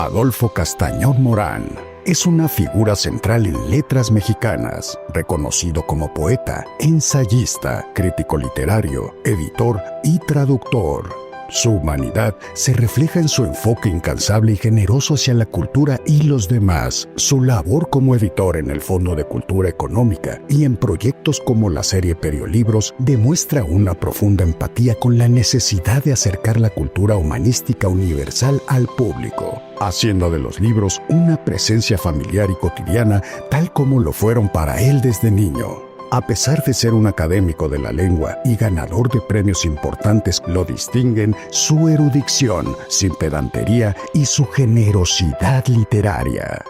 Adolfo Castañón Morán es una figura central en letras mexicanas, reconocido como poeta, ensayista, crítico literario, editor y traductor. Su humanidad se refleja en su enfoque incansable y generoso hacia la cultura y los demás, su labor como editor en el Fondo de Cultura Económica y en proyectos como la serie Periolibros demuestra una profunda empatía con la necesidad de acercar la cultura humanística universal al público, haciendo de los libros una presencia familiar y cotidiana tal como lo fueron para él desde niño. A pesar de ser un académico de la lengua y ganador de premios importantes, lo distinguen su erudición, sin pedantería y su generosidad literaria.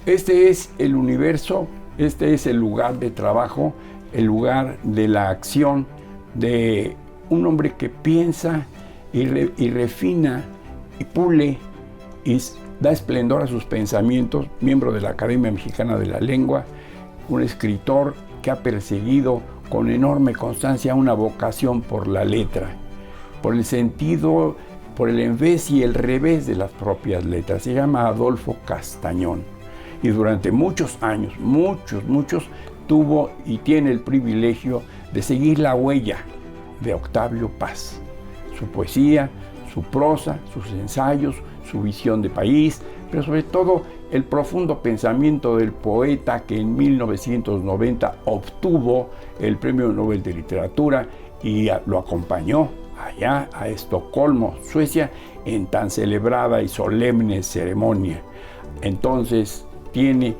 Este es el universo, este es el lugar de trabajo, el lugar de la acción de un hombre que piensa y refina y pule y da esplendor a sus pensamientos, miembro de la Academia Mexicana de la Lengua, un escritor que ha perseguido con enorme constancia una vocación por la letra, por el sentido, por el en vez y el revés de las propias letras. Se llama Adolfo Castañón y durante muchos años, muchos, tuvo y tiene el privilegio de seguir la huella de Octavio Paz, su poesía, su prosa, sus ensayos, su visión de país, pero sobre todo el profundo pensamiento del poeta que en 1990 obtuvo el Premio Nobel de Literatura y lo acompañó allá a Estocolmo, Suecia, en tan celebrada y solemne ceremonia. Entonces tiene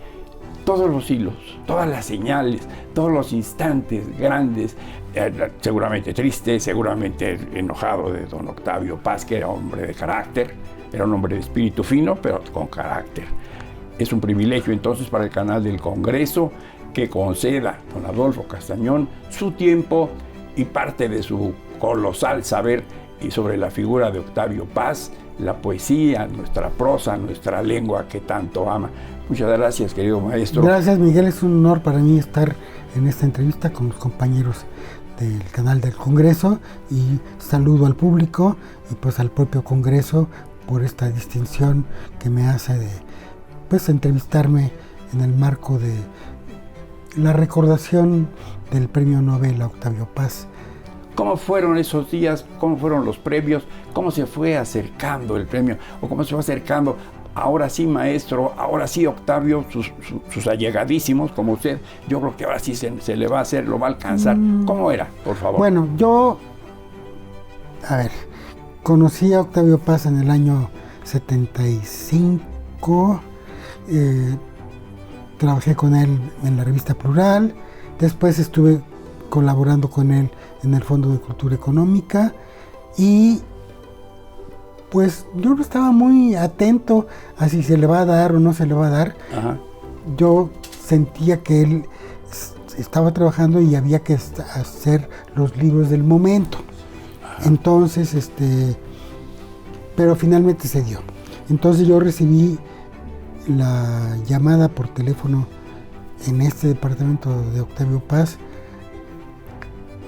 todos los hilos, todas las señales, todos los instantes grandes, seguramente triste, seguramente enojado de don Octavio Paz, que era hombre de carácter, era un hombre de espíritu fino, pero con carácter. Es un privilegio entonces para el canal del Congreso que conceda a don Adolfo Castañón su tiempo y parte de su colosal saber y sobre la figura de Octavio Paz, la poesía, nuestra prosa, nuestra lengua que tanto ama. Muchas gracias, querido maestro. Gracias, Miguel. Es un honor para mí estar en esta entrevista con los compañeros del canal del Congreso y saludo al público y pues al propio Congreso por esta distinción que me hace de entrevistarme en el marco de la recordación del Premio Nobel a Octavio Paz. ¿Cómo fueron esos días? ¿Cómo fueron los previos? ¿Cómo se fue acercando el premio? ¿O cómo se fue acercando, ahora sí, maestro, ahora sí, Octavio, sus allegadísimos, como usted? Yo creo que ahora sí se le va a hacer, lo va a alcanzar. ¿Cómo era, por favor? Bueno, yo, conocí a Octavio Paz en el año 75, trabajé con él en la revista Plural, después estuve colaborando con él en el Fondo de Cultura Económica y pues yo no estaba muy atento a si se le va a dar o no se le va a dar. Ajá. Yo sentía que él estaba trabajando y había que hacer los libros del momento. Ajá. Entonces, pero finalmente se dio. Entonces yo recibí la llamada por teléfono en este departamento de Octavio Paz.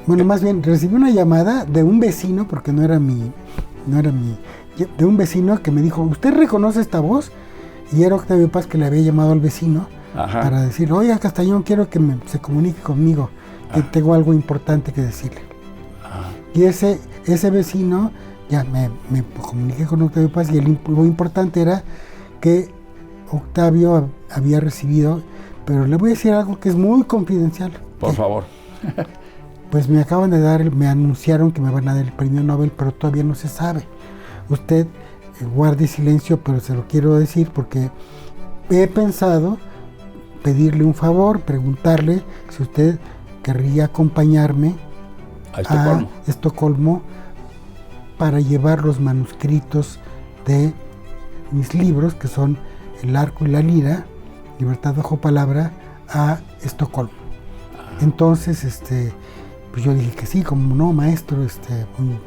Bueno, más bien recibí una llamada de un vecino, porque no era mi, de un vecino que me dijo, ¿usted reconoce esta voz? Y era Octavio Paz que le había llamado al vecino. Ajá. Para decir, oiga, Castañón, quiero que se comunique conmigo, que tengo algo importante que decirle. Ajá. Y ese vecino, ya me comuniqué con Octavio Paz y lo importante era que Octavio había recibido, pero le voy a decir algo que es muy confidencial. Por favor. Pues me anunciaron que me van a dar el premio Nobel, pero todavía no se sabe. Usted guarde silencio, pero se lo quiero decir porque he pensado pedirle un favor, preguntarle si usted querría acompañarme a Estocolmo para llevar los manuscritos de mis libros, que son El Arco y la Lira, Libertad bajo palabra, a Estocolmo. Entonces, pues yo dije que sí, como no, maestro, muy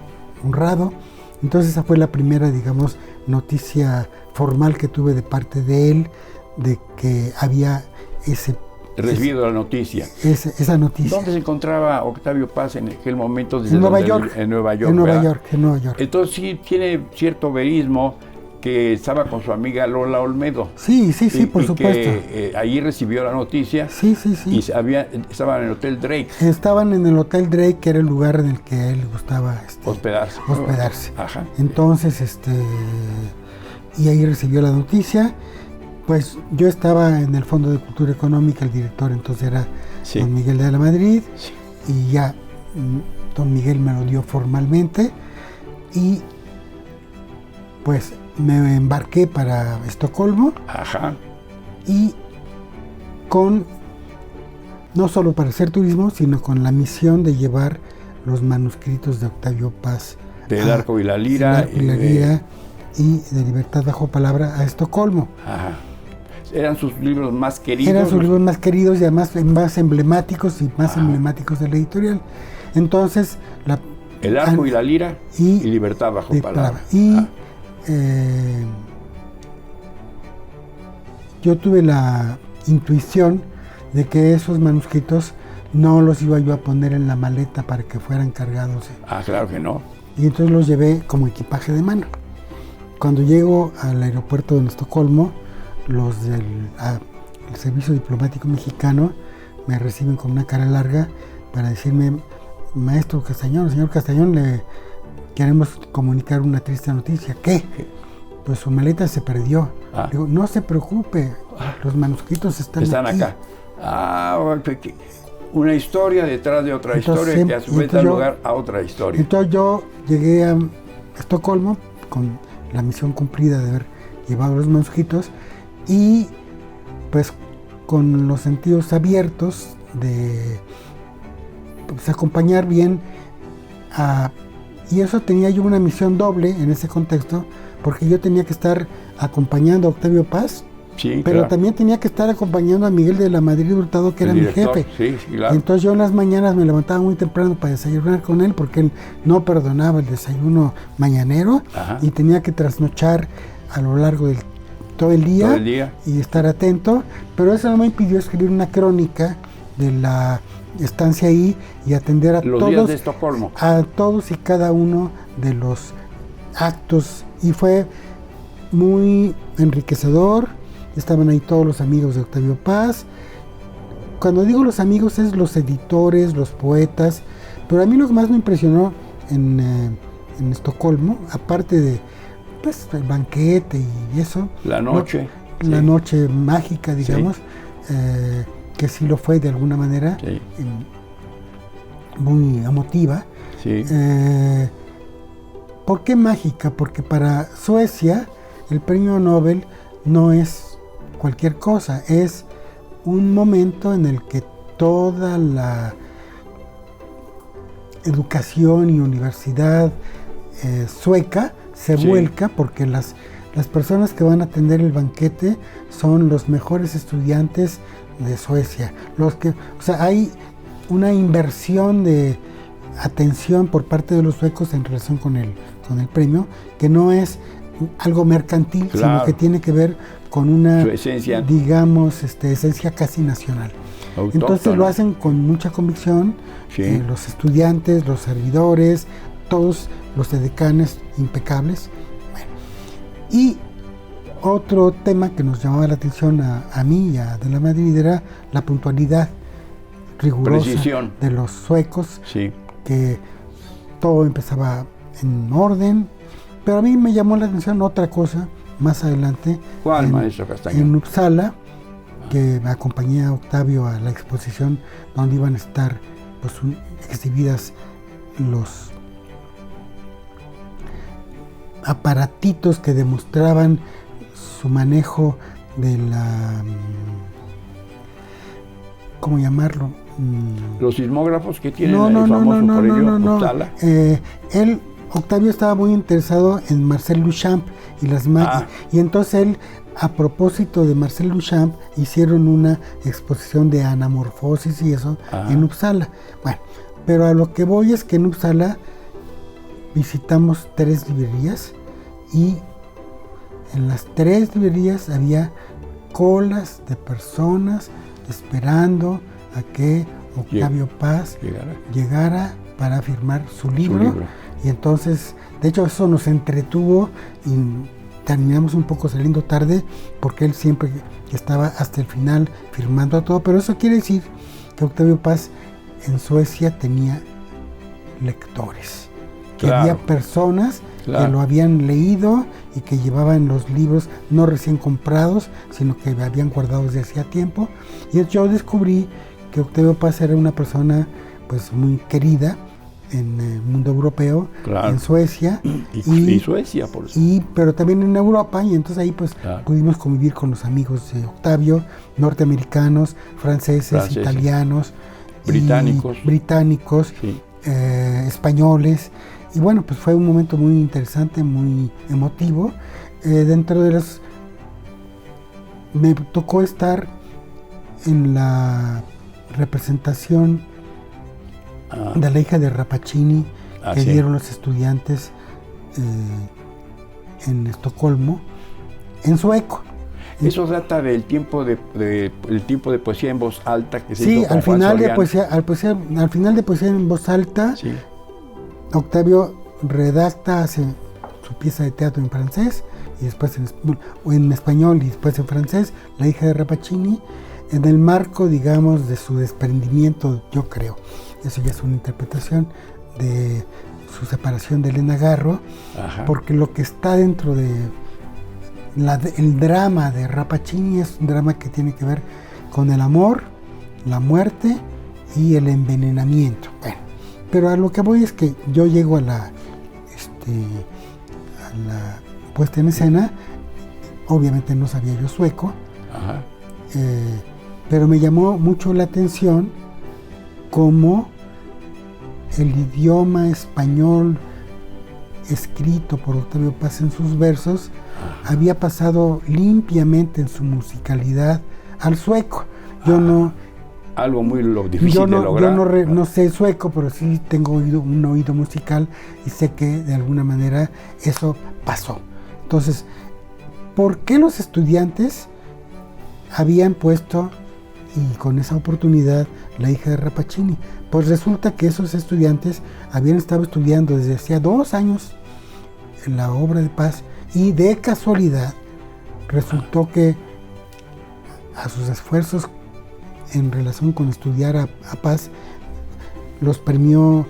honrado. Entonces esa fue la primera, digamos, noticia formal que tuve de parte de él, de que había recibido la noticia. Esa noticia. ¿Dónde se encontraba Octavio Paz en aquel momento? En Nueva York. En Nueva York. En Nueva York. Entonces sí tiene cierto verismo que estaba con su amiga Lola Olmedo. Sí, por supuesto. Que ahí recibió la noticia. Sí. Y estaban en el Hotel Drake. Estaban en el Hotel Drake, que era el lugar en el que a él le gustaba hospedarse. Ajá. Entonces, y ahí recibió la noticia. Pues yo estaba en el Fondo de Cultura Económica, el director entonces era don Miguel de la Madrid, y ya don Miguel me lo dio formalmente, y pues me embarqué para Estocolmo. Ajá. Y no solo para hacer turismo, sino con la misión de llevar los manuscritos de Octavio Paz, del Arco y la Lira, y de Libertad bajo palabra a Estocolmo. Ajá. Eran sus libros más queridos. Eran sus libros más queridos y además más emblemáticos emblemáticos de la editorial. Entonces, El Arco y la Lira y Libertad bajo palabra. Y yo tuve la intuición de que esos manuscritos no los iba yo a poner en la maleta para que fueran cargados. Claro que no. Y entonces los llevé como equipaje de mano. Cuando llego al aeropuerto de Estocolmo, los del Servicio Diplomático Mexicano me reciben con una cara larga para decirme: maestro Castañón, señor Castañón, le queremos comunicar una triste noticia. ¿Qué? Pues su maleta se perdió. Digo, no se preocupe, los manuscritos están aquí. Acá. Una historia detrás de otra historia que a su vez da lugar a otra historia. Entonces yo llegué a Estocolmo con la misión cumplida de haber llevado los manuscritos y pues con los sentidos abiertos de acompañar bien y eso tenía yo una misión doble en ese contexto, porque yo tenía que estar acompañando a Octavio Paz, pero también tenía que estar acompañando a Miguel de la Madrid Hurtado, que era mi jefe. Claro. Entonces yo en las mañanas me levantaba muy temprano para desayunar con él, porque él no perdonaba el desayuno mañanero. Y tenía que trasnochar a lo largo de todo el día y estar atento, pero eso no me impidió escribir una crónica de la estancia ahí y atender a los días de Estocolmo, a todos y cada uno de los actos, y fue muy enriquecedor. Estaban ahí todos los amigos de Octavio Paz. Cuando digo los amigos es los editores, los poetas, pero a mí lo que más me impresionó en Estocolmo, aparte de pues el banquete y eso, la noche mágica, digamos, que sí lo fue de alguna manera, muy emotiva. ¿Por qué mágica? Porque para Suecia el premio Nobel no es cualquier cosa, es un momento en el que toda la educación y universidad sueca se vuelca, porque las personas que van a atender el banquete son los mejores estudiantes de Suecia. Hay una inversión de atención por parte de los suecos en relación con el premio, que no es algo mercantil, sino que tiene que ver con una, esencia, digamos, esencia casi nacional. Autóctona. Entonces lo hacen con mucha convicción, los estudiantes, los servidores, todos los edecanes impecables. Bueno, y otro tema que nos llamaba la atención a mí y a De la Madrid era la puntualidad rigurosa de los suecos, que todo empezaba en orden. Pero a mí me llamó la atención otra cosa más adelante. ¿Cuál, maestro Castañón? En Uppsala, que me acompañé a Octavio a la exposición donde iban a estar pues, exhibidas los aparatitos que demostraban su manejo de la... ¿cómo llamarlo? Los sismógrafos que tienen el famoso colegio Uppsala. Octavio estaba muy interesado en Marcel Duchamp y las máquinas, y entonces él, a propósito de Marcel Duchamp, hicieron una exposición de anamorfosis y eso en Uppsala. Bueno, pero a lo que voy es que en Uppsala visitamos 3 librerías y en las 3 librerías había colas de personas esperando a que Octavio Paz llegara para firmar su libro. Y entonces, de hecho, eso nos entretuvo terminamos un poco saliendo tarde porque él siempre estaba hasta el final firmando todo, pero eso quiere decir que Octavio Paz en Suecia tenía lectores, que Claro. había personas Claro. que lo habían leído y que llevaban los libros no recién comprados, sino que habían guardado desde hacía tiempo. Y yo descubrí que Octavio Paz era una persona pues muy querida en el mundo europeo, Claro. en Suecia Y Suecia, por eso. pero también en Europa, y entonces ahí pues Claro. pudimos convivir con los amigos de Octavio, norteamericanos, franceses, italianos, y británicos, Sí. españoles, y bueno, pues fue un momento muy interesante, muy emotivo. Dentro de los... Me tocó estar en la representación Ah, de la hija de Rappaccini que sí. dieron los estudiantes en Estocolmo, en sueco. Eso data del tiempo el tiempo de poesía en voz alta que se Sí, hizo con al Juan final Soriano. al final de poesía en voz alta, Sí. Octavio redacta, hace su pieza de teatro en francés y después en español y después en francés, La hija de Rappaccini, en el marco, digamos, de su desprendimiento, yo creo. Eso ya es una interpretación de su separación de Elena Garro, Ajá. porque lo que está dentro de el drama de Rappaccini es un drama que tiene que ver con el amor, la muerte y el envenenamiento. Bueno, pero a lo que voy es que yo llego a la puesta en escena. Obviamente no sabía yo sueco, Ajá. pero me llamó mucho la atención cómo el idioma español escrito por Octavio Paz en sus versos había pasado limpiamente en su musicalidad al sueco. Yo no, Algo muy difícil yo de no, lograr. no sé sueco, pero sí tengo un oído musical y sé que de alguna manera eso pasó. Entonces, ¿por qué los estudiantes habían puesto, y con esa oportunidad, La hija de Rappaccini? Pues resulta que esos estudiantes habían estado estudiando desde hacía 2 años en la obra de Paz, y de casualidad resultó que a sus esfuerzos en relación con estudiar a Paz los premió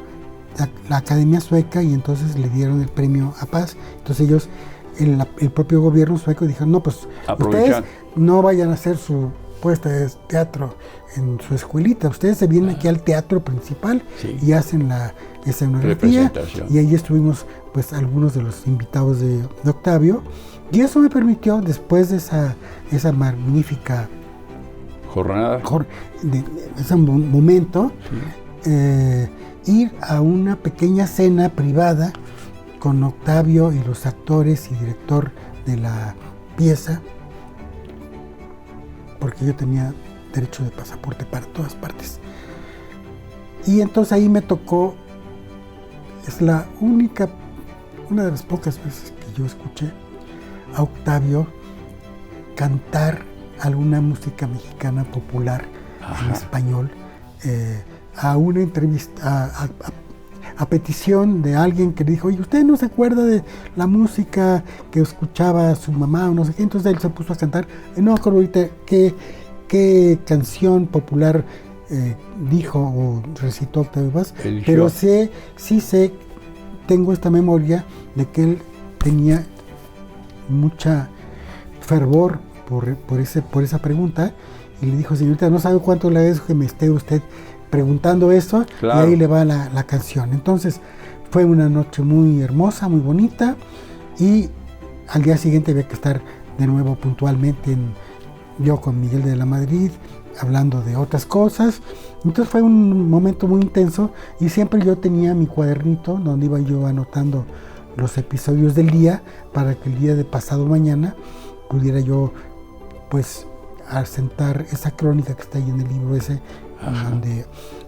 la Academia Sueca, y entonces le dieron el premio a Paz. Entonces ellos, el propio gobierno sueco, dijeron: no, pues Aprovechar. ustedes no vayan a hacer su puesta de teatro en su escuelita, ustedes se vienen aquí al teatro principal, Sí. y hacen la escenografía. Representación. Y ahí estuvimos pues algunos de los invitados de Octavio, y eso me permitió, después de esa magnífica Jornada. de ese momento, ir a una pequeña cena privada con Octavio y los actores y director de la pieza, porque yo tenía derecho de pasaporte para todas partes. Y entonces ahí me tocó, es una de las pocas veces que yo escuché a Octavio cantar alguna música mexicana popular en español, a una entrevista, a petición de alguien que le dijo: oye, ¿usted no se acuerda de la música que escuchaba su mamá o no sé qué? Entonces él se puso a cantar. No me acuerdo ahorita qué canción popular dijo o recitó Octavio Paz, pero tengo esta memoria de que él tenía mucha fervor por esa pregunta, y le dijo: señorita, no sabe cuánto le agradezco que me esté usted preguntando esto. Claro. Y ahí le va la canción. Entonces fue una noche muy hermosa, muy bonita, y al día siguiente había que estar de nuevo puntualmente yo con Miguel de la Madrid, hablando de otras cosas. Entonces fue un momento muy intenso, y siempre yo tenía mi cuadernito donde iba yo anotando los episodios del día, para que el día de pasado mañana pudiera yo pues asentar esa crónica que está ahí en el libro ese.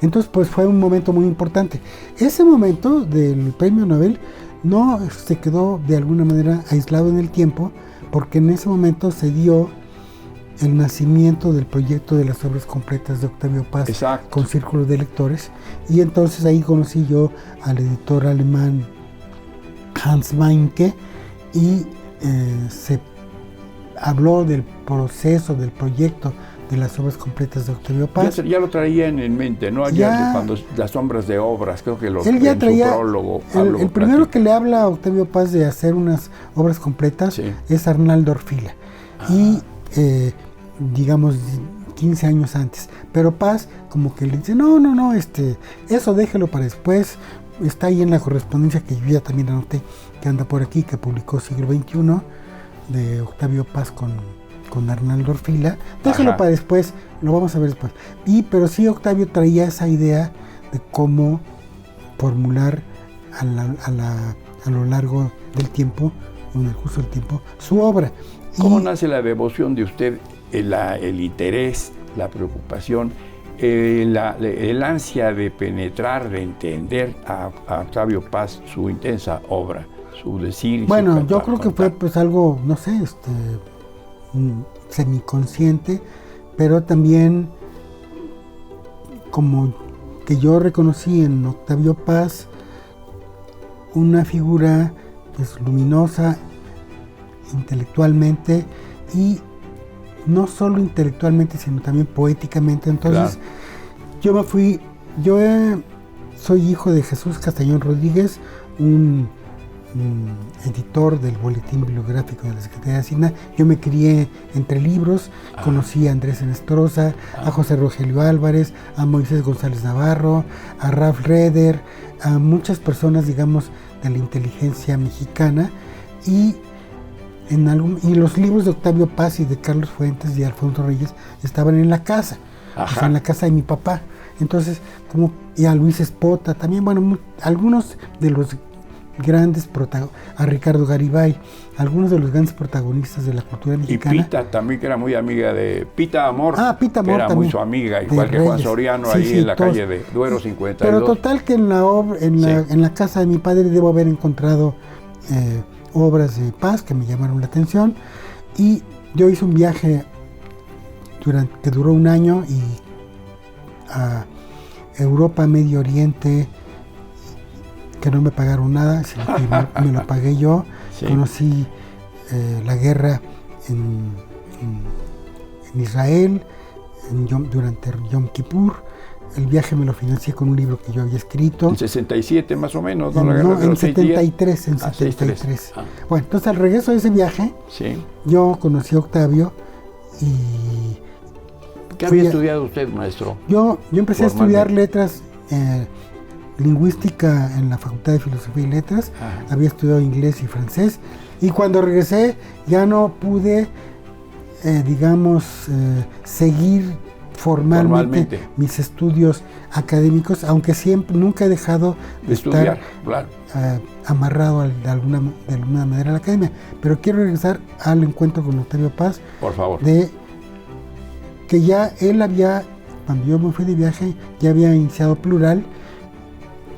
Entonces pues fue un momento muy importante. Ese momento del premio Nobel no se quedó de alguna manera aislado en el tiempo, porque en ese momento se dio el nacimiento del proyecto de las obras completas de Octavio Paz. Exacto. Con círculos de lectores, y entonces ahí conocí yo al editor alemán Hans Meinke, y se habló del proceso, del proyecto de las obras completas de Octavio Paz. Ya lo traían en mente, ¿no? Ayer cuando las sombras de obras, creo que él ya traía, su prólogo. El primero que le habla a Octavio Paz de hacer unas obras completas es Arnaldo Orfila. Y digamos 15 años antes. Pero Paz como que le dice, no, eso déjelo para después. Está ahí en la correspondencia que yo ya también anoté, que anda por aquí, que publicó Siglo XXI, de Octavio Paz con Arnaldo Orfila. Déjalo para después, lo vamos a ver después. Pero sí, Octavio traía esa idea de cómo formular a lo largo del tiempo, en el curso del tiempo, su obra. ¿Cómo nace la devoción de usted, el interés, la preocupación, el ansia de penetrar, de entender a Octavio Paz, su intensa obra, su decir? Bueno, yo creo que fue pues algo, no sé, semiconsciente, pero también como que yo reconocí en Octavio Paz una figura pues luminosa intelectualmente, y no solo intelectualmente sino también poéticamente. Entonces yo soy hijo de Jesús Castañón Rodríguez, un editor del Boletín Bibliográfico de la Secretaría de Hacienda. Yo me crié entre libros, conocí a Andrés Enestrosa, a José Rogelio Álvarez, a Moisés González Navarro, a Ralph Reder, a muchas personas, digamos, de la inteligencia mexicana, y los libros de Octavio Paz y de Carlos Fuentes y de Alfonso Reyes estaban en la casa, o sea, en la casa de mi papá. Entonces, y a Luis Espota también, bueno, algunos de los grandes a Ricardo Garibay, algunos de los grandes protagonistas de la cultura mexicana. Y Pita también, que era muy amiga de Pita Amor. Pita Amor que era también, muy su amiga, igual que Juan Soriano, ahí en la calle de Duero 52. Pero total que en la casa de mi padre debo haber encontrado obras de Paz que me llamaron la atención, y yo hice un viaje que duró un año, y a Europa, Medio Oriente, que no me pagaron nada, sino que me lo pagué yo. Conocí la guerra en Israel durante Yom Kippur. El viaje me lo financié con un libro que yo había escrito. En 67 más o menos, ¿no? En 73. Bueno, entonces al regreso de ese viaje, yo conocí a Octavio y... ¿Qué había estudiado usted, maestro? Yo empecé a estudiar letras, lingüística en la Facultad de Filosofía y Letras. Había estudiado inglés y francés, y cuando regresé ya no pude, seguir formalmente mis estudios académicos, aunque nunca he dejado de estudiar, estar amarrado de alguna manera a la academia. Pero quiero regresar al encuentro con Octavio Paz. Por favor. Que ya él cuando yo me fui de viaje, ya había iniciado Plural,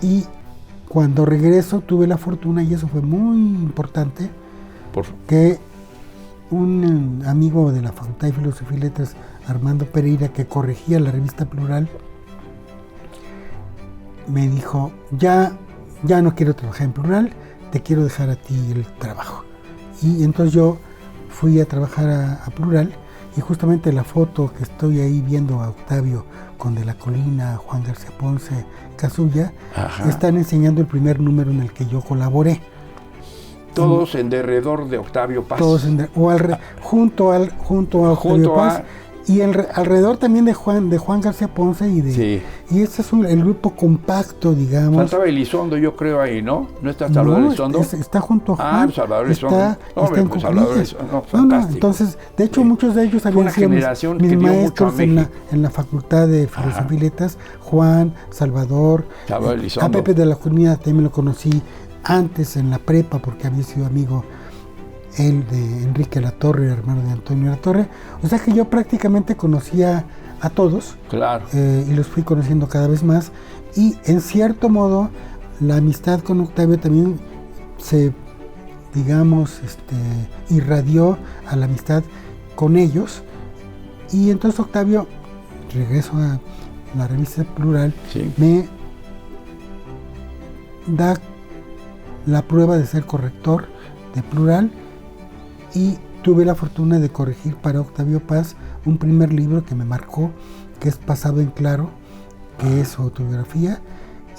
y cuando regreso tuve la fortuna, y eso fue muy importante, que un amigo de la Facultad de Filosofía y Letras, Armando Pereira, que corregía la revista Plural, me dijo, ya no quiero trabajar en Plural, te quiero dejar a ti el trabajo. Y entonces yo fui a trabajar a Plural, y justamente la foto que estoy ahí viendo a Octavio con De la Colina, Juan García Ponce, Casulla, están enseñando el primer número en el que yo colaboré. Todos en derredor de Octavio Paz. Todos junto a Octavio Paz. Y alrededor también de Juan García Ponce y este es el grupo compacto, digamos. Faltaba Elizondo, yo creo, ahí, ¿no? ¿No está Salvador Elizondo? Está junto a Juan. Salvador Elizondo. Salvador Elizondo. Fantástico. Entonces, de hecho, muchos de ellos habían sido mis maestros en la Facultad de Filosofía y Letras. Juan, Salvador Elizondo. A Pepe de la Comunidad también lo conocí antes en la prepa, porque había sido amigo él de Enrique Latorre, hermano de Antonio Latorre. O sea que yo prácticamente conocía a todos. Claro. Y los fui conociendo cada vez más. Y en cierto modo, la amistad con Octavio también se, irradió a la amistad con ellos. Y entonces Octavio, regreso a la revista Plural, me da la prueba de ser corrector de Plural. y tuve la fortuna de corregir para Octavio Paz un primer libro que me marcó, que es Pasado en Claro, que es su autobiografía.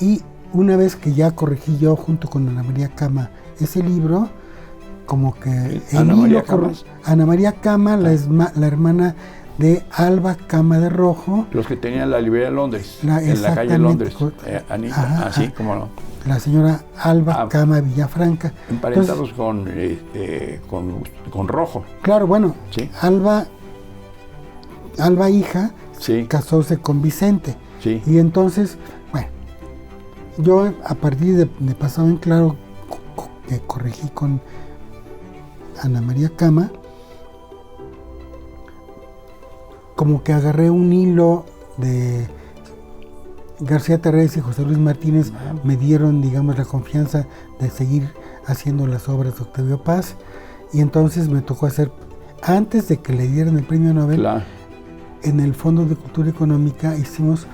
Y una vez que ya corregí yo junto con Ana María Cama ese libro, como que Ana María Cama, Ana María Cama, la hermana de Alba Cama de Rojo. Los que tenían la librería de Londres, en la calle Londres. Anita, así como no. La señora Alba Cama Villafranca. Emparentados con Rojo. Claro, bueno, sí. Alba hija, sí. casóse con Vicente. Sí. Y entonces, bueno, yo a partir de Pasado en Claro, que corregí con Ana María Cama, como que agarré un hilo de García Terrés y José Luis Martínez, me dieron, digamos, la confianza de seguir haciendo las obras de Octavio Paz, y entonces me tocó hacer, antes de que le dieran el premio Nobel, claro. En el Fondo de Cultura Económica hicimos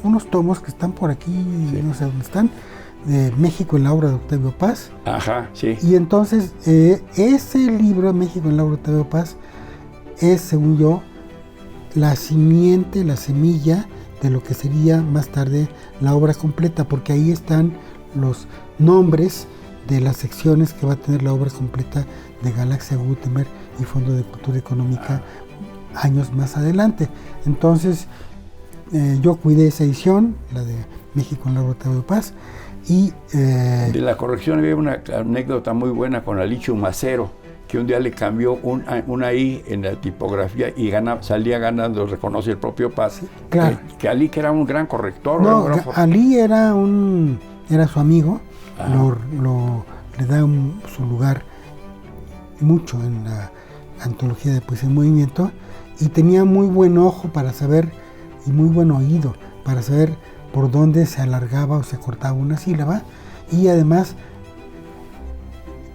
unos tomos que están por aquí, sí. No sé dónde están, de México en la obra de Octavio Paz. Ajá, sí. Y entonces ese libro, México en la obra de Octavio Paz, es, según yo, la simiente, la semilla de lo que sería más tarde la obra completa, porque ahí están los nombres de las secciones que va a tener la obra completa de Galaxia Gutenberg y Fondo de Cultura Económica años más adelante. Entonces, yo cuidé esa edición, la de México en la obra de Octavio Paz, y... de la corrección había una anécdota muy buena con Alicio Macero, que un día le cambió una I en la tipografía y salía ganando, reconoce el propio Paz. Sí, claro. Que Ali, que era un gran corrector. No, Ali era su amigo, le da su lugar mucho en la antología de Poesía en Movimiento, y tenía muy buen ojo para saber, y muy buen oído para saber por dónde se alargaba o se cortaba una sílaba, y además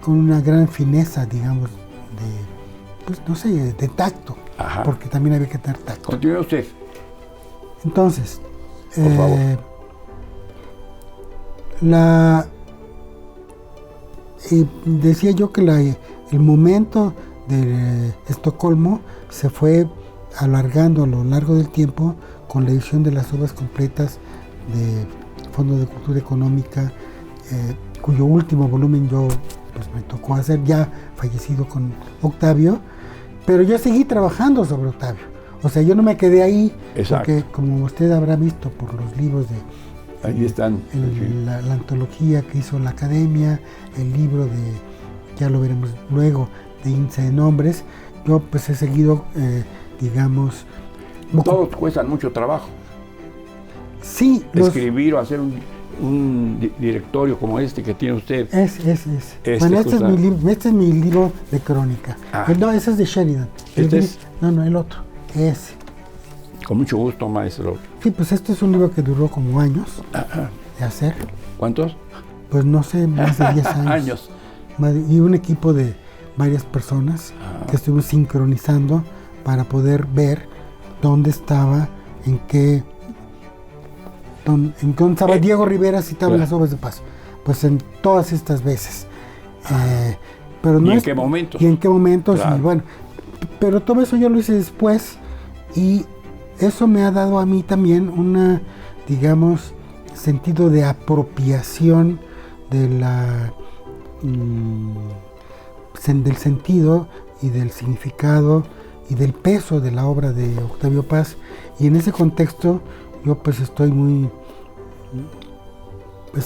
con una gran fineza, digamos, de tacto. Ajá. Porque también había que tener tacto. Continúe usted. Entonces, por favor. Decía yo que el momento de Estocolmo se fue alargando a lo largo del tiempo con la edición de las obras completas de Fondo de Cultura Económica, cuyo último volumen yo me tocó hacer, ya fallecido con Octavio, pero yo seguí trabajando sobre Octavio. O sea, yo no me quedé ahí. Exacto. Porque, como usted habrá visto por los libros ahí están la antología que hizo la Academia, el libro de, ya lo veremos luego, de Índice de Nombres, yo pues he seguido, digamos... Todos cuestan mucho trabajo. Sí. Escribir o hacer un directorio como este que tiene usted. Bueno, este es mi libro de crónica. No, ese es de Sheridan. No, el otro. Ese. Con mucho gusto, maestro. Sí, pues este es un libro que duró como años de hacer. ¿Cuántos? Pues no sé, más de 10 años. Y un equipo de varias personas que estuvimos sincronizando para poder ver dónde estaba, en dónde estaba Diego Rivera citaba en las obras de Paz. Pues en todas estas veces. Pero no ¿Y en qué momentos? Y en qué momentos, claro. Y bueno. Pero todo eso yo lo hice después, y eso me ha dado a mí también digamos, sentido de apropiación de del sentido y del significado y del peso de la obra de Octavio Paz. Y en ese contexto yo pues estoy muy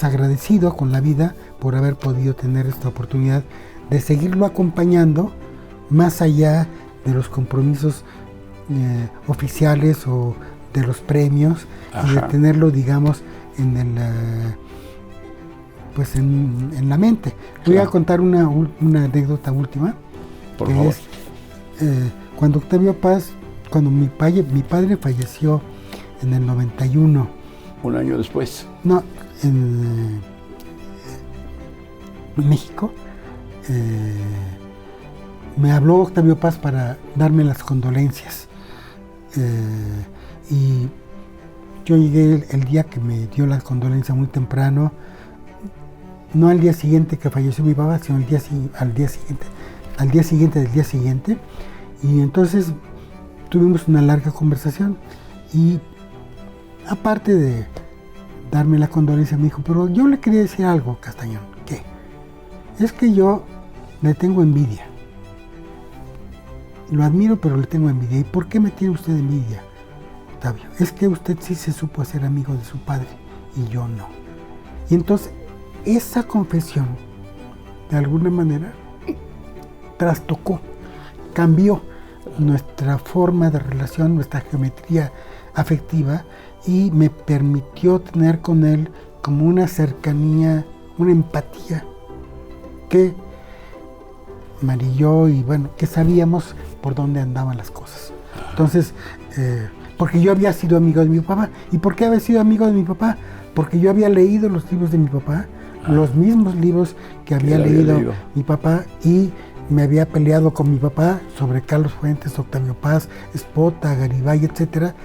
agradecido con la vida por haber podido tener esta oportunidad de seguirlo acompañando más allá de los compromisos oficiales o de los premios. Ajá. Y de tenerlo, digamos, en la mente. Voy a contar una anécdota última. Por favor. Es, cuando Octavio Paz, cuando mi padre falleció en el 91. Un año después. No, en México. Me habló Octavio Paz para darme las condolencias. Y yo llegué el día que me dio la condolencia muy temprano. no al día siguiente que falleció mi papá, sino al día siguiente del día siguiente. Y entonces tuvimos una larga conversación y aparte de darme la condolencia me dijo, pero yo le quería decir algo, Castañón. ¿Qué? Es que yo le tengo envidia. Lo admiro, pero le tengo envidia. ¿Y por qué me tiene usted envidia, Octavio? Es que usted sí se supo hacer amigo de su padre y yo no. Y entonces esa confesión, de alguna manera, trastocó, cambió nuestra forma de relación, nuestra geometría afectiva, y me permitió tener con él como una cercanía, una empatía que amarilló y bueno, que sabíamos por dónde andaban las cosas. Entonces, porque yo había sido amigo de mi papá. ¿Y por qué había sido amigo de mi papá? Porque yo había leído los libros de mi papá, los mismos libros que había leído mi papá, y me había peleado con mi papá sobre Carlos Fuentes, Octavio Paz, Espota, Garibay, etcétera,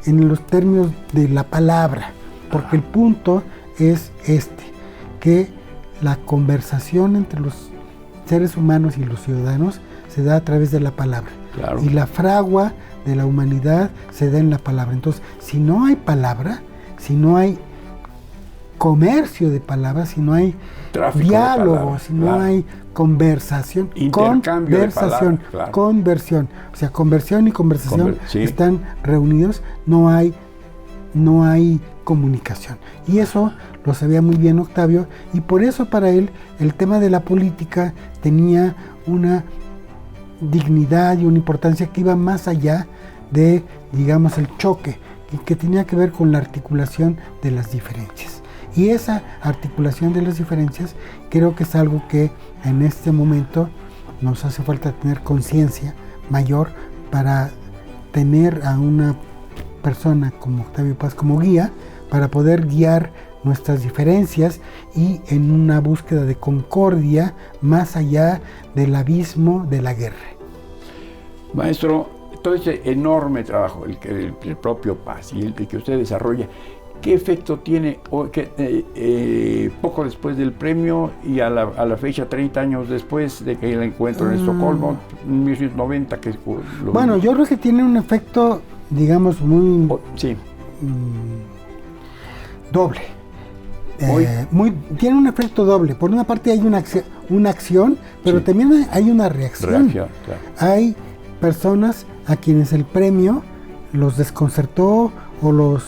en los términos de la palabra, porque el punto es que la conversación entre los seres humanos y los ciudadanos se da a través de la palabra. Claro. Y la fragua de la humanidad se da en la palabra. Entonces, si no hay palabra, si no hay comercio de palabras, si no hay tráfico diálogo, de palabras, si no hay conversación, intercambio conversación, de palabras, claro. Conversión, o sea, conversión y conversación Sí. están reunidos, no hay comunicación. Y eso lo sabía muy bien Octavio, y por eso para él el tema de la política tenía una dignidad y una importancia que iba más allá de, digamos, el choque, y que tenía que ver con la articulación de las diferencias. Y esa articulación de las diferencias creo que es algo que en este momento nos hace falta tener conciencia mayor para tener a una persona como Octavio Paz como guía, para poder guiar nuestras diferencias y en una búsqueda de concordia más allá del abismo de la guerra. Maestro, todo ese enorme trabajo, el propio Paz y el que usted desarrolla, ¿qué efecto tiene poco después del premio y a la fecha, 30 años después de que el encuentro en Estocolmo, 1990? Bueno, yo creo que tiene un efecto, digamos, muy... Sí. Doble. Tiene un efecto doble. Por una parte hay una acción, pero sí, también hay una reacción. Claro. Hay personas a quienes el premio los desconcertó o los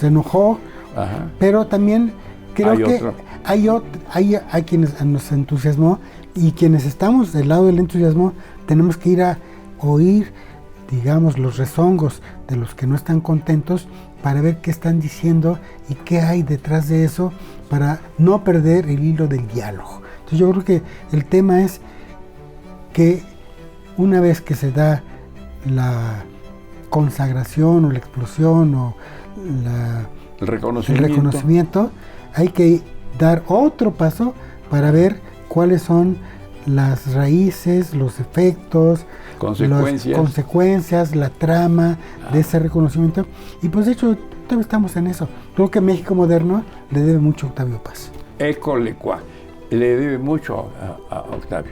enojó. Ajá. Pero también creo que hay quienes nos entusiasmó, y quienes estamos del lado del entusiasmo tenemos que ir a oír, digamos, los rezongos de los que no están contentos para ver qué están diciendo y qué hay detrás de eso, para no perder el hilo del diálogo. Entonces yo creo que el tema es que una vez que se da la consagración o la explosión o el reconocimiento, hay que dar otro paso para ver cuáles son las raíces, los efectos, consecuencias, la trama de ese reconocimiento. Y pues de hecho todavía estamos en eso. Creo que México moderno le debe mucho a Octavio Paz. Le debe mucho a Octavio.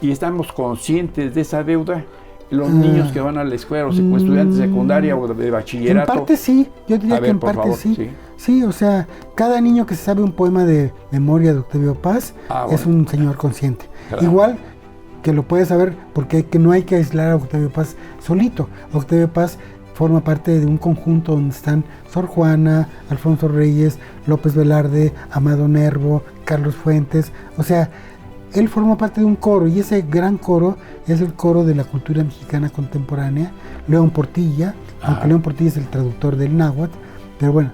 Y estamos conscientes de esa deuda. Los niños que van a la escuela, o estudiantes de secundaria o de bachillerato. En parte sí, yo diría que en parte sí. Sí, o sea, cada niño que se sabe un poema de memoria de Octavio Paz es un señor consciente. Claro. Igual que lo puede saber, porque no hay que aislar a Octavio Paz solito. Octavio Paz forma parte de un conjunto donde están Sor Juana, Alfonso Reyes, López Velarde, Amado Nervo, Carlos Fuentes. O sea, él forma parte de un coro, y ese gran coro es el coro de la cultura mexicana contemporánea. León Portilla, aunque León Portilla es el traductor del náhuatl, pero bueno,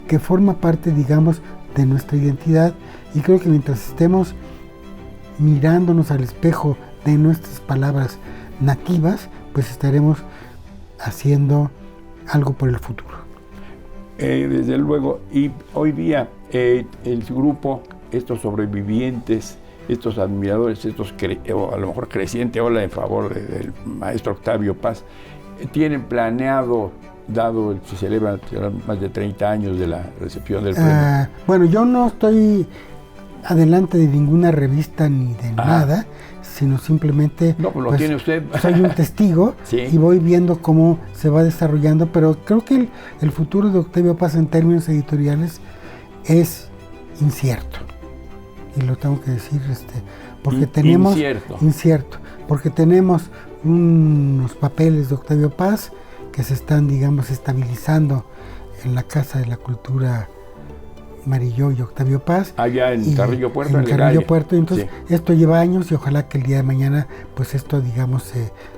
que forma parte, digamos, de nuestra identidad. Y creo que mientras estemos mirándonos al espejo de nuestras palabras nativas, pues estaremos haciendo algo por el futuro. Desde luego, y hoy día el grupo, estos sobrevivientes, estos admiradores, o a lo mejor creciente ola en favor del maestro Octavio Paz, tienen planeado dado, se celebran más de 30 años de la recepción del premio. Bueno, yo no estoy adelante de ninguna revista ni de nada, sino simplemente no, pues lo tiene usted. Soy un testigo sí. Y voy viendo cómo se va desarrollando, pero creo que el futuro de Octavio Paz en términos editoriales es incierto. Y lo tengo que decir, porque tenemos... Incierto. Porque tenemos unos papeles de Octavio Paz que se están, digamos, estabilizando en la Casa de la Cultura Marilló y Octavio Paz. Allá en Carrillo Puerto. En Carrillo Puerto. Entonces, esto lleva años y ojalá que el día de mañana, pues esto, digamos,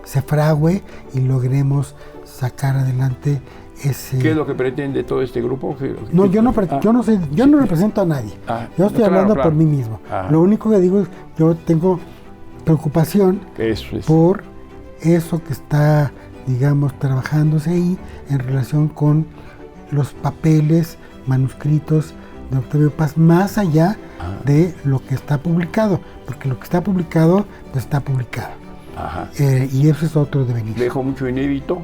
se frague y logremos sacar adelante ese... ¿Qué es lo que pretende todo este grupo? No, yo no represento a nadie. Yo estoy hablando por mí mismo. Lo único que digo es, yo tengo preocupación por eso que está, digamos, trabajándose ahí en relación con los papeles, manuscritos de Octavio Paz, más allá de lo que está publicado, porque lo que está publicado, pues está publicado. Y eso es otro devenir. ¿Dejó mucho inédito?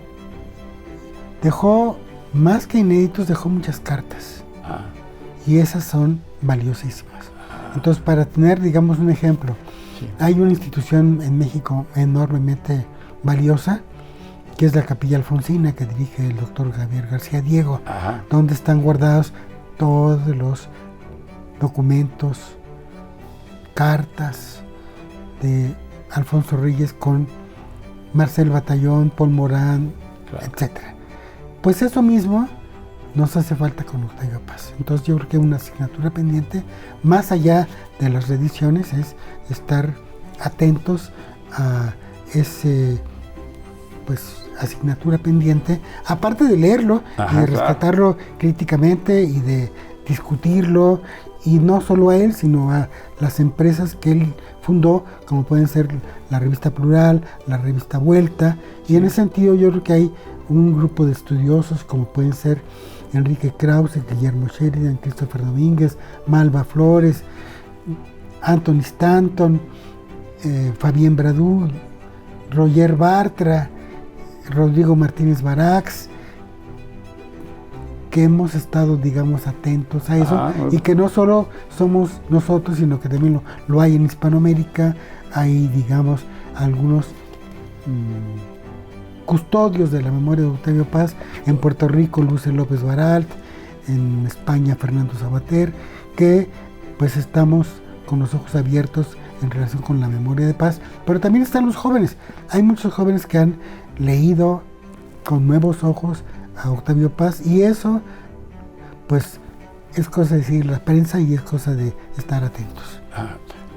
Dejó, más que inéditos, dejó muchas cartas. Y esas son valiosísimas. Entonces, para tener, digamos, un ejemplo, hay una institución en México enormemente valiosa, que es la Capilla Alfonsina, que dirige el doctor Javier García Diego, donde están guardados todos los documentos, cartas de Alfonso Reyes con Marcel Batallón, Paul Morán, etc. Pues eso mismo nos hace falta con Octavio Paz. Entonces yo creo que una asignatura pendiente, más allá de las reediciones, es estar atentos a ese, pues, asignatura pendiente, aparte de leerlo y de rescatarlo críticamente y de discutirlo, y no solo a él, sino a las empresas que él fundó, como pueden ser la revista Plural, la revista Vuelta, y en ese sentido yo creo que hay un grupo de estudiosos como pueden ser Enrique Krause, Guillermo Sheridan, Christopher Domínguez, Malva Flores, Anthony Stanton, Fabien Bradou, Roger Bartra, Rodrigo Martínez Barax, que hemos estado, digamos, atentos a eso, y que no solo somos nosotros, sino que también lo hay en Hispanoamérica. Hay, digamos, algunos custodios de la memoria de Octavio Paz, en Puerto Rico Luce López Baralt, en España Fernando Sabater, que pues estamos con los ojos abiertos en relación con la memoria de Paz, pero también están los jóvenes. Hay muchos jóvenes que han leído con nuevos ojos a Octavio Paz, y eso pues es cosa de seguir la prensa y es cosa de estar atentos.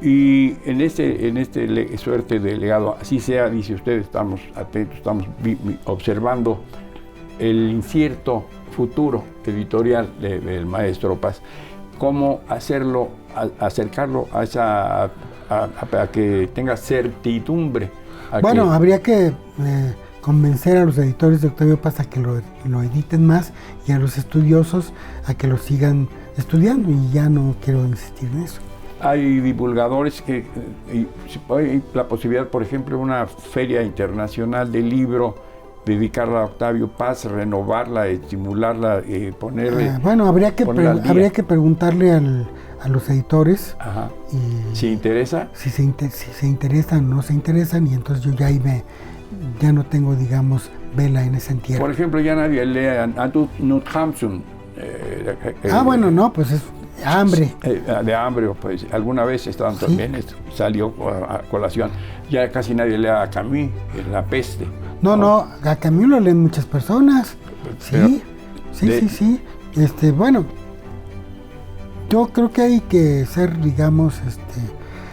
Y en este suerte de legado, así sea, dice usted, estamos atentos, estamos observando el incierto futuro editorial del maestro Paz. ¿Cómo hacerlo, acercarlo a que tenga certidumbre? Bueno, habría que convencer a los editores de Octavio Paz a que lo editen más, y a los estudiosos a que lo sigan estudiando, y ya no quiero insistir en eso. Hay divulgadores que hay la posibilidad, por ejemplo, de una feria internacional de libro, dedicarla a Octavio Paz, renovarla, estimularla, ponerle... Bueno, habría que preguntarle a los editores y ¿se interesa? Si se interesan o no se interesan, y entonces yo ya no tengo, digamos, vela en ese entierro. Por ejemplo, ya nadie lee a Knut Hamsun. Bueno, no, pues es hambre. De hambre, pues alguna vez estaban también, salió a colación. Ya casi nadie lee a Camus, La Peste. No, a Camus lo leen muchas personas. Sí. Bueno, yo creo que hay que ser, digamos,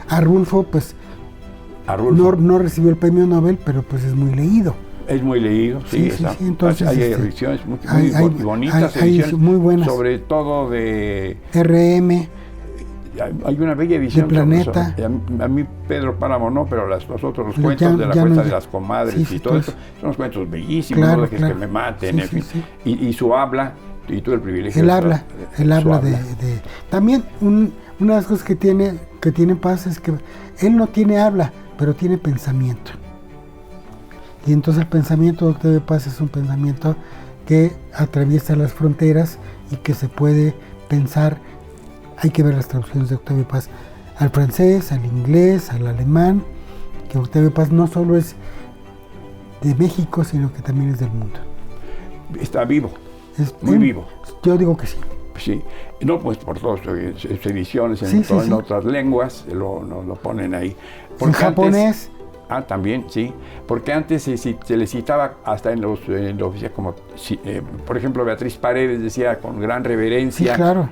Arnulfo, pues, no recibió el premio Nobel, pero pues es muy leído. Es muy leído, sí. Entonces, hay ediciones muy bonitas, ediciones, muy buenas. Sobre todo de... RM. Hay una bella edición. De Planeta. A mí Pedro Páramo no, pero los cuentos de la cuesta de las comadres y todo eso, son unos cuentos bellísimos, claro, no dejes que me maten, en fin. Y su habla, y tuve el privilegio el habla de... También una de las cosas que tiene Paz es que él no tiene habla, pero tiene pensamiento. Y entonces el pensamiento de Octavio Paz es un pensamiento que atraviesa las fronteras y que se puede pensar. Hay que ver las traducciones de Octavio Paz al francés, al inglés, al alemán, que Octavio Paz no solo es de México, sino que también es del mundo. Está vivo, muy vivo. Yo digo que sí. Sí, no pues por todas sus ediciones en otras lenguas lo ponen ahí. Porque en japonés. También, sí, porque antes se le citaba hasta en los como, por ejemplo, Beatriz Paredes decía con gran reverencia, sí, claro,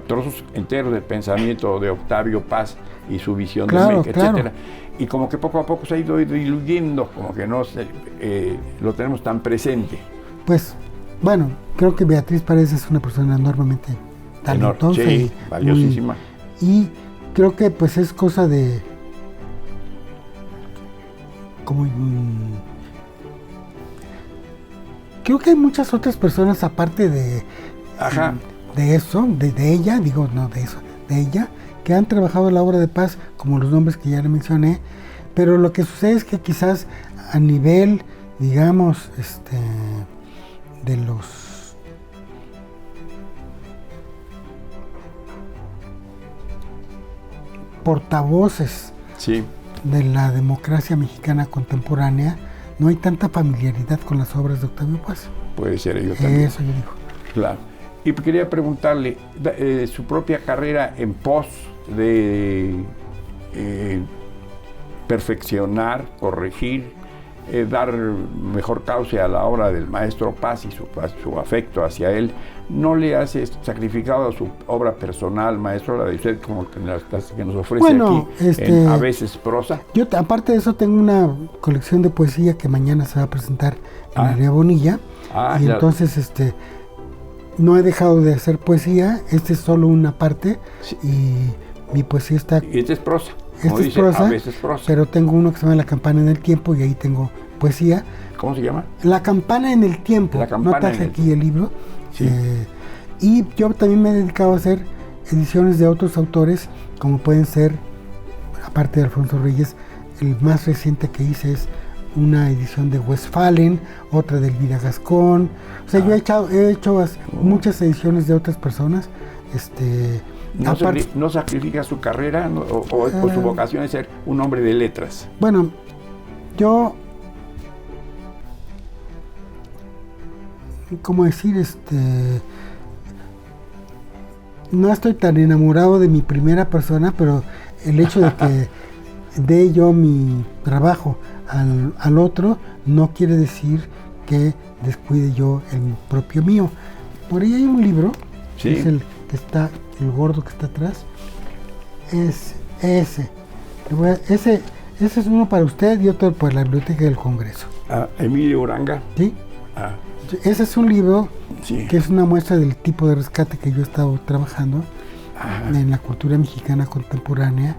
trozos enteros del pensamiento de Octavio Paz y su visión de México, etcétera. Y como que poco a poco se ha ido diluyendo, como que no lo tenemos tan presente. Pues, bueno, creo que Beatriz Paredes es una persona enormemente talentosa y valiosísima. Y creo que pues es cosa de creo que hay muchas otras personas aparte de eso, de ella, digo, no de eso, de ella, que han trabajado la obra de Paz, como los nombres que ya le mencioné, pero lo que sucede es que quizás a nivel, digamos, de los portavoces de la democracia mexicana contemporánea, no hay tanta familiaridad con las obras de Octavio Paz. Puede ser, yo también. Eso yo digo. Claro. Y quería preguntarle, su propia carrera en pos de perfeccionar, corregir, dar mejor cauce a la obra del maestro Paz y su afecto hacia él, ¿no le hace sacrificado a su obra personal, maestro, la de usted, como que nos ofrece aquí, a veces prosa? Yo, aparte de eso, tengo una colección de poesía que mañana se va a presentar en María Bonilla, y claro. Entonces no he dejado de hacer poesía. Esta es solo una parte, y mi poesía está... Y esta es prosa. Esta es prosa, a veces prosa, pero tengo uno que se llama La Campana en el Tiempo, y ahí tengo poesía. ¿Cómo se llama? La Campana en el Tiempo. No traje aquí el libro. Sí. Y yo también me he dedicado a hacer ediciones de otros autores, como pueden ser, aparte de Alfonso Reyes, el más reciente que hice es una edición de Westphalen, otra de Elvira Gascón. O sea, yo he hecho muchas ediciones de otras personas. ¿No sacrifica su carrera o por su vocación de ser un hombre de letras? Bueno, yo, ¿cómo decir? No estoy tan enamorado de mi primera persona, pero el hecho de que dé yo mi trabajo al otro no quiere decir que descuide yo el propio mío. Por ahí hay un libro, ¿sí? Es el que está, el gordo que está atrás, es ese. Ese es uno para usted y otro para la Biblioteca del Congreso. Emilio Uranga. Sí. Ese es un libro que es una muestra del tipo de rescate que yo he estado trabajando en la cultura mexicana contemporánea,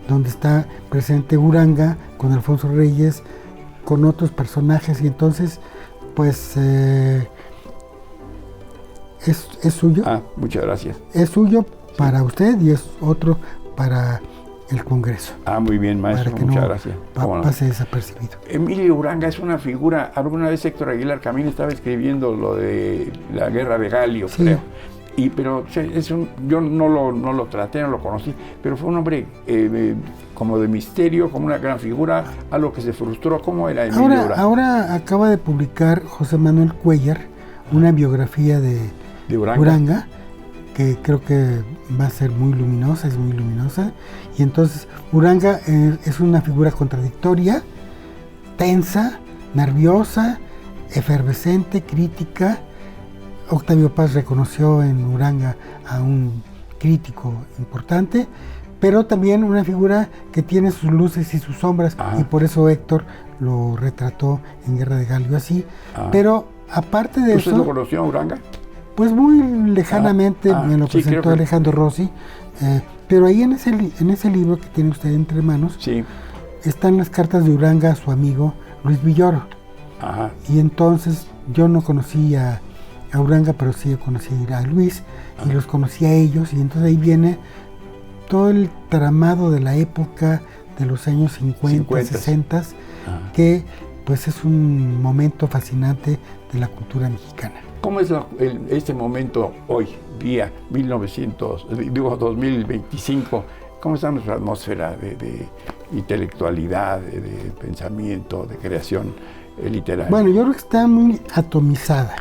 donde está presente Uranga con Alfonso Reyes, con otros personajes, y entonces pues es suyo. Muchas gracias. Es suyo para usted y es otro para el Congreso. Muy bien, maestro, muchas gracias. Pase desapercibido. Emilio Uranga es una figura. Alguna vez Héctor Aguilar Camín estaba escribiendo lo de la guerra de Galio, creo. Pero yo no lo traté, no lo conocí, pero fue un hombre como de misterio, como una gran figura, algo que se frustró. ¿Cómo era Emilio Uranga? Ahora acaba de publicar José Manuel Cuellar una biografía de Uranga, que creo que va a ser muy luminosa, es muy luminosa. Y entonces Uranga es una figura contradictoria, tensa, nerviosa, efervescente, crítica. Octavio Paz reconoció en Uranga a un crítico importante, pero también una figura que tiene sus luces y sus sombras, y por eso Héctor lo retrató en Guerra de Galio así. Pero aparte de eso... ¿Usted lo conoció a Uranga? Pues muy lejanamente, me lo presentó Alejandro Rossi, pero ahí en ese libro que tiene usted entre manos, están las cartas de Uranga a su amigo Luis Villoro. Y entonces yo no conocí a Uranga, pero sí conocí a Luis, y los conocí a ellos, y entonces ahí viene todo el tramado de la época de los años 50. 60, que pues es un momento fascinante de la cultura mexicana. ¿Cómo es este momento hoy, día 2025? ¿Cómo está nuestra atmósfera de intelectualidad, de pensamiento, de creación literaria? Bueno, yo creo que está muy atomizada.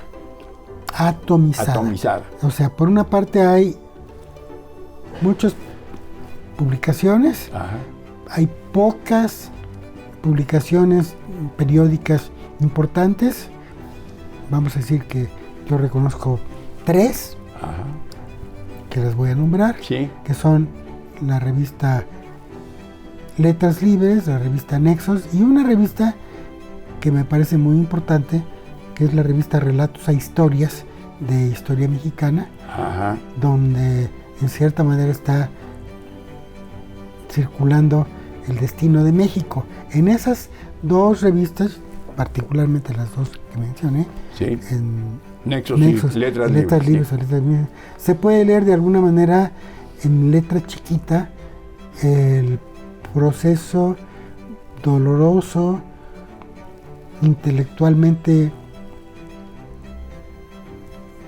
O sea, por una parte hay muchas publicaciones, Ajá. hay pocas publicaciones periódicas importantes. Vamos a decir que yo reconozco 3, Ajá. que las voy a nombrar, Sí. que son la revista Letras Libres, la revista Nexos y una revista que me parece muy importante, que es la revista Relatos a Historias de Historia Mexicana, Ajá. donde en cierta manera está circulando el destino de México. En esas 2 revistas, particularmente las 2 que mencioné, Sí. en Nexos y Letras Libres, sí. o Letras Libres, se puede leer de alguna manera en letra chiquita el proceso doloroso, intelectualmente,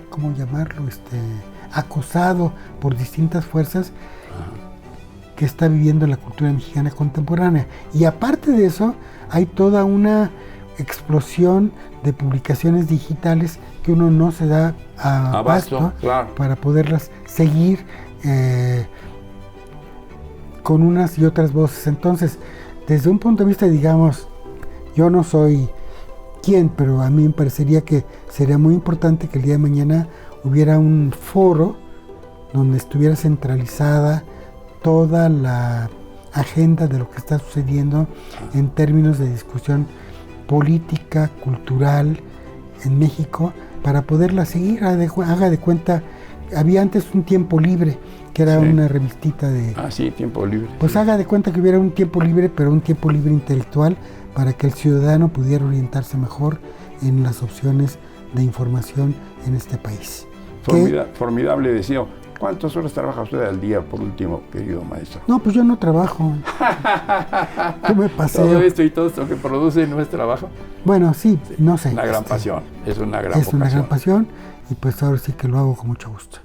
¿cómo llamarlo? Acosado por distintas fuerzas que está viviendo la cultura mexicana contemporánea. Y aparte de eso, hay toda una explosión de publicaciones digitales que uno no se da abasto, claro. para poderlas seguir con unas y otras voces. Entonces, desde un punto de vista, digamos, yo no soy quien, pero a mí me parecería que sería muy importante que el día de mañana hubiera un foro donde estuviera centralizada toda la agenda de lo que está sucediendo en términos de discusión política, cultural en México, para poderla seguir. Haga de cuenta, había antes un Tiempo Libre, que era una revistita de... Ah, sí, Tiempo Libre. Pues sí. haga de cuenta que hubiera un tiempo libre, pero un tiempo libre intelectual, para que el ciudadano pudiera orientarse mejor en las opciones de información en este país. Formidable deseo. ¿Cuántas horas trabaja usted al día, por último, querido maestro? No, pues yo no trabajo. Yo me paseo. Todo esto y todo esto que produce no es trabajo. Bueno, sí, no sé. Una gran pasión. Es una gran Es vocación. una gran pasión y pues ahora sí que lo hago con mucho gusto.